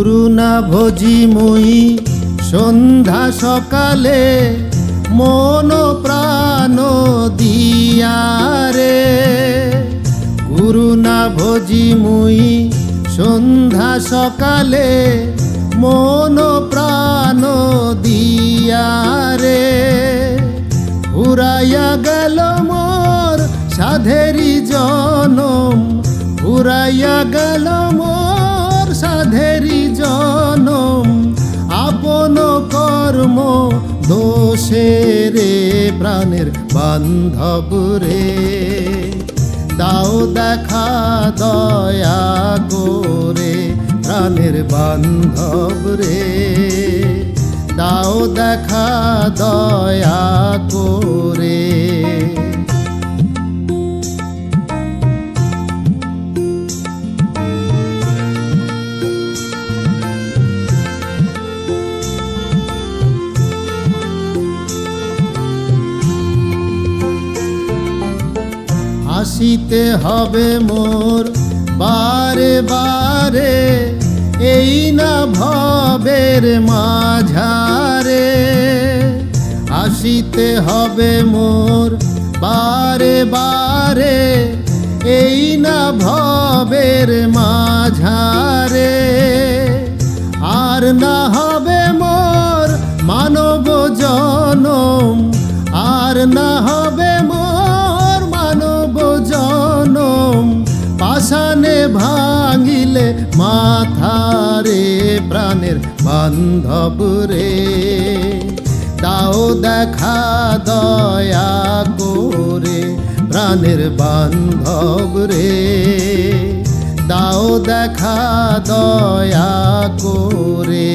গুরুনা ভোজি মুই সন্ধ্যা সকালে মন প্রাণ দিয়ারে। গুরুনা ভোজি মুই সন্ধ্যা সকালে মন প্রাণ দিয়ারে। ফুরাইয়া গেল মোর সাধেরি জনম, ফুরাইয়া গেল মোর সাধেরি জনম। আপন কর্ম দোষে রে প্রাণের বান্ধব রে। দাও দেখা দয়া করে প্রাণের বান্ধব রে। দাও দেখা দয়া করে। আসিতে হবে মোর বারে বারে, এই না ভবের মাঝারে। আসিতে হবে মোর বারে বারে, এই না ভবের মাঝারে। আর না হবে মোর মানব জনম, আর না হবে মোর মানব জনম। পাষাণে ভাঙিলে মাথারে প্রাণের বান্ধব রে। দাও দেখা দয়া করে প্রাণের বান্ধব রে। দাও দেখা দয়া করে।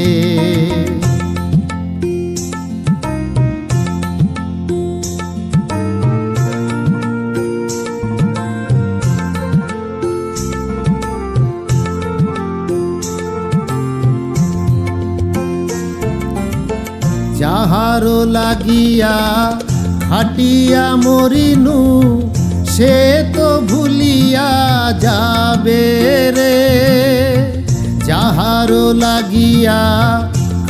যাহারো লাগিয়া খাটিয়া মরিনু, সে তো ভুলিয়া যাবে রে। যাহারো লাগিয়া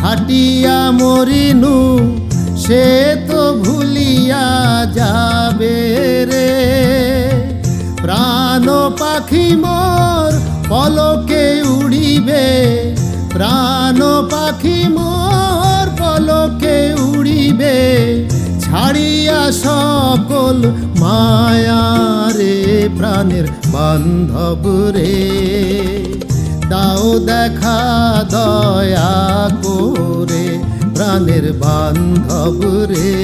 খাটিয়া মরিনু, সে তো ভুলিয়া যাবে রে। প্রাণ পাখি মোর পলকে উড়িবে, প্রাণ পাখি মোর পলকে উড়িবে। ছাড়িয়া সকল মায়া রে প্রাণের বান্ধব রে। দাও দেখা দয়া করে প্রাণের বান্ধব রে।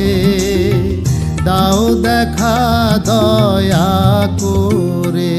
দাও দেখা দয়া করে।